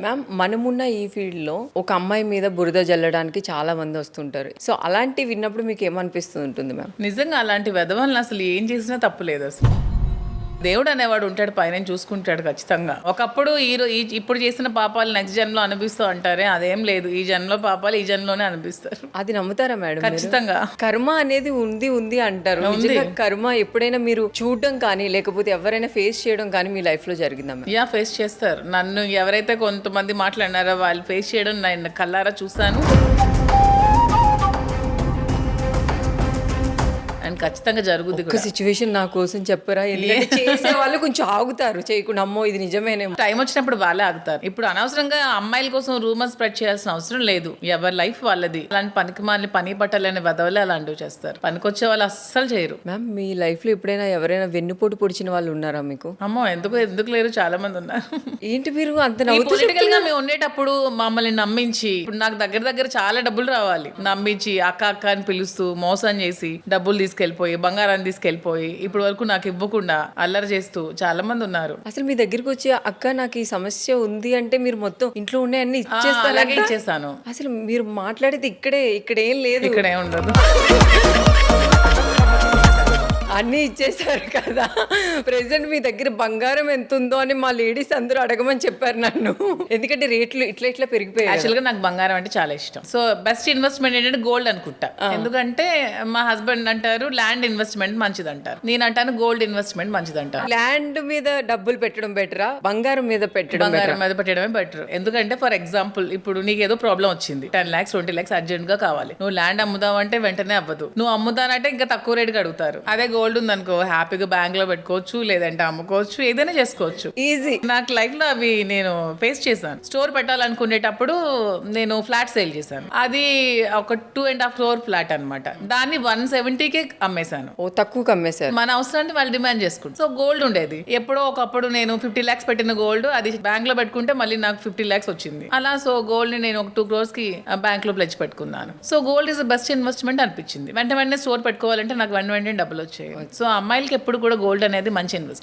Ma'am మనమున్న ఈ ఫీల్డ్లో ఒక అమ్మాయి మీద బురద జల్లడానికి చాలా మంది వస్తుంటారు. సో అలాంటివి విన్నప్పుడు మీకు ఏమనిపిస్తూ ఉంటుంది మ్యామ్? నిజంగా అలాంటి వెధవలను అసలు ఏం చేసినా తప్పులేదు. అసలు దేవుడు అనేవాడు ఉంటాడు, పైన చూసుకుంటాడు ఖచ్చితంగా. ఒకప్పుడు ఇప్పుడు చేసిన పాపాలు నెక్స్ట్ జన్మలో అనిపిస్తూ అంటారే, అదేం లేదు. ఈ జన్మలో పాపాలు ఈ జన్మలోనే అనిపిస్తారు. అది నమ్ముతారా మేడం? ఖచ్చితంగా. కర్మ అనేది ఉంది అంటారు. నిజంగా కర్మ ఎప్పుడైనా మీరు చూడడం కానీ లేకపోతే ఎవరైనా ఫేస్ చేయడం కానీ మీ లైఫ్ లో జరిగిందా మ్యామ్? యా, ఫేస్ చేస్తారు. నన్ను ఎవరైతే కొంతమంది మాట్లాడినారో వాళ్ళు ఫేస్ చేయడం నేను కల్లారా చూసాను. అండ్ ఖచ్చితంగా జరుగుద్ది. ఒక సిచ్యువేషన్ నా కోసం చెప్పరా? ఎందుకంటే చేసే వాళ్ళు కొంచెం ఆగుతారు, చేయకుండా అమ్మో ఇది నిజమేనేమో. టైం వచ్చినప్పుడు వాళ్ళే ఆగుతారు. ఇప్పుడు అనవసరంగా అమ్మాయిల కోసం రూమర్ స్ప్రెడ్ చేయాల్సిన అవసరం లేదు. ఎవరి లైఫ్ వాళ్ళది. అలాంటి పని పట్టాలనే వదవలే అలాంటివి చేస్తారు. పనికొచ్చే వాళ్ళు అస్సలు చేయరు. మ్యామ్ మీ లైఫ్ లో ఎప్పుడైనా ఎవరైనా వెన్నుపోటు పొడిచిన వాళ్ళు ఉన్నారా మీకు? అమ్మో, ఎందుకు లేరు, చాలా మంది ఉన్నారు. ఏంటి మీరు అంత పొలిటికల్ గా మేము ఉండేటప్పుడు మమ్మల్ని నమ్మించి, ఇప్పుడు నాకు దగ్గర చాలా డబ్బులు రావాలి, నమ్మించి అక్క అని పిలుస్తూ మోసం చేసి డబ్బులు తీసుకెళ్లిపోయి, బంగారాన్ని తీసుకెళ్లిపోయి, ఇప్పుడు వరకు నాకు ఇవ్వకుండా అల్లరి చేస్తూ చాలా మంది ఉన్నారు. అసలు మీ దగ్గరికి వచ్చి అక్క నాకు ఈ సమస్య ఉంది అంటే మీరు మొత్తం ఇంట్లో ఉన్నాయన్ని అలాగే ఇచ్చేస్తాను. అసలు మీరు మాట్లాడేది ఇక్కడ ఏం లేదు, ఇక్కడే ఉండదు, అన్నీ ఇచ్చేసారు కదా. ప్రెసెంట్ మీ దగ్గర బంగారం ఎంత ఉందో అని మా లేడీస్ అందరూ అడగమని చెప్పారు నన్ను. ఎందుకంటే రేట్లు ఇట్లా పెరిగిపోయాయి. యాక్చువల్ గా నాకు బంగారం అంటే చాలా ఇష్టం. సో బెస్ట్ ఇన్వెస్ట్మెంట్ ఏంటంటే గోల్డ్ అనుకుంటా. ఎందుకంటే మా హస్బెండ్ అంటారు ల్యాండ్ ఇన్వెస్ట్మెంట్ మంచిది అంటారు, నేను అంటాను గోల్డ్ ఇన్వెస్ట్మెంట్ మంచిది అంటారు. ల్యాండ్ మీద డబ్బులు పెట్టడం బెటరా, బంగారం మీద పెట్టడమే బెటర్. ఎందుకంటే ఫర్ ఎగ్జాంపుల్ ఇప్పుడు నీకు ఏదో ప్రాబ్లం వచ్చింది, 10 lakhs 20 lakhs అర్జెంట్ గా కావాలి, నువ్వు ల్యాండ్ అమ్ముదావంటే వెంటనే అవ్వదు. నువ్వు అమ్ముదానంటే ఇంకా తక్కువ రేటుకి అడుగుతారు. అదే గోల్డ్ ఉందనుకో, హ్యాపీగా బ్యాంక్ లో పెట్టుకోవచ్చు, లేదంటే అమ్ముకోవచ్చు, ఏదైనా చేసుకోవచ్చు. ఈజీ. నాకు లైఫ్ లో అవి నేను ఫేస్ చేశాను. స్టోర్ పెట్టాలనుకునేటప్పుడు నేను ఫ్లాట్ సేల్ చేశాను. అది ఒక 2.5 crore ఫ్లాట్ అనమాట. దాన్ని 170కే అమ్మేశాను. ఓ, తక్కువకి అమ్మేశారు. మన అవసరాన్ని వాళ్ళు డిమాండ్ చేసుకుంటారు. సో గోల్డ్ ఉండేది ఎప్పుడో ఒకప్పుడు, నేను 50 lakhs పెట్టిన గోల్డ్ అది బ్యాంక్ లో పెట్టుకుంటే మళ్ళీ నాకు 50 lakhs వచ్చింది. అలా సో గోల్డ్ ని నేను ఒక 2 crores కి బ్యాంక్ లో ప్లెజ్ పెట్టుకున్నాను. So gold is the best investment అనిపించింది. వెంటనే స్టోర్ పెట్టుకోవాలంటే నాకు వెంటనే డబ్బులు వచ్చాయి. సో అమ్మాయిలకి ఎప్పుడు కూడా గోల్డ్ అనేది మంచి ఇన్వెస్ట్మెంట్.